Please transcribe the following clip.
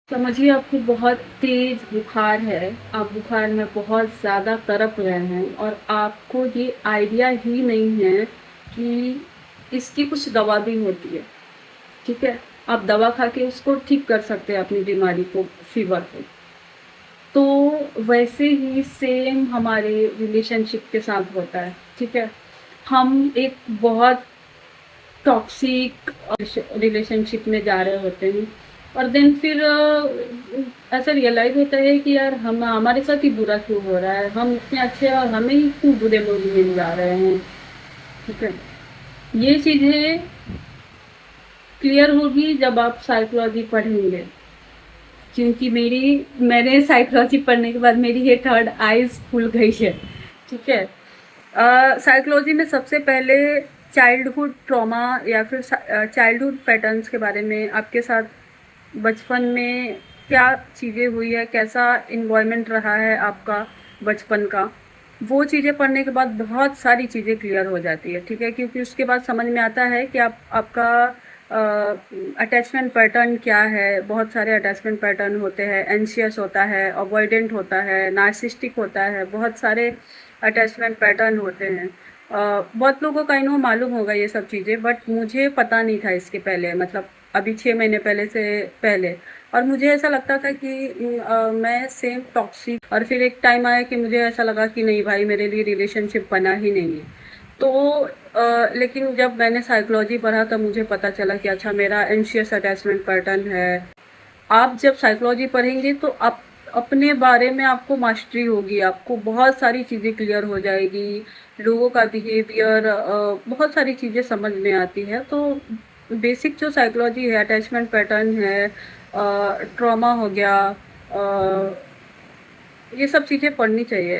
समझिए आपको बहुत तेज़ बुखार है, आप बुखार में बहुत ज़्यादा तड़प रहे हैं और आपको ये आइडिया ही नहीं है कि इसकी कुछ दवा भी होती है, ठीक है? आप दवा खा के उसको ठीक कर सकते हैं अपनी बीमारी को, फ़ीवर को। तो वैसे ही सेम हमारे रिलेशनशिप के साथ होता है, ठीक है? हम एक बहुत टॉक्सिक रिलेशनशिप में जा रहे होते हैं और देन फिर ऐसा रियलाइज होता है कि यार हम हमारे साथ ही बुरा क्यों हो रहा है, हम इतने अच्छे हैं और हमें ही क्यों बुरे लोग मिल जा रहे हैं। ठीक है, ये चीज़ें क्लियर होगी जब आप साइकोलॉजी पढ़ेंगे, क्योंकि मैंने साइकोलॉजी पढ़ने के बाद मेरी ये थर्ड आइज खुल गई है। ठीक है, साइकोलॉजी में सबसे पहले चाइल्डहुड ट्रॉमा या फिर चाइल्डहुड पैटर्न्स के बारे में, आपके साथ बचपन में क्या चीज़ें हुई है, कैसा इन्वॉल्वमेंट रहा है आपका बचपन का, वो चीज़ें पढ़ने के बाद बहुत सारी चीज़ें क्लियर हो जाती है। ठीक है, क्योंकि उसके बाद समझ में आता है कि आपका अटैचमेंट पैटर्न क्या है। बहुत सारे अटैचमेंट पैटर्न होते हैं, एंशियस होता है, अवॉइडेंट होता है, नार्सिसिस्टिक होता है, बहुत सारे अटैचमेंट पैटर्न होते हैं। बहुत लोगों का इन्हों मालूम होगा ये सब चीज़ें, बट मुझे पता नहीं था इसके पहले, मतलब अभी 6 महीने पहले से पहले। और मुझे ऐसा लगता था कि मैं सेम टॉक्सिक, और फिर एक टाइम आया कि मुझे ऐसा लगा कि नहीं भाई, मेरे लिए रिलेशनशिप बना ही नहीं है। तो लेकिन जब मैंने साइकोलॉजी पढ़ा तब मुझे पता चला कि अच्छा, मेरा एंशियस अटैचमेंट पैटर्न है। आप जब साइकोलॉजी पढ़ेंगे तो आप अपने बारे में आपको मास्टरी होगी, आपको बहुत सारी चीज़ें क्लियर हो जाएगी, लोगों का बिहेवियर, बहुत सारी चीज़ें समझ में आती है। तो बेसिक जो साइकोलॉजी है, अटैचमेंट पैटर्न है, ट्रॉमा हो गया, ये सब चीज़ें पढ़नी चाहिए।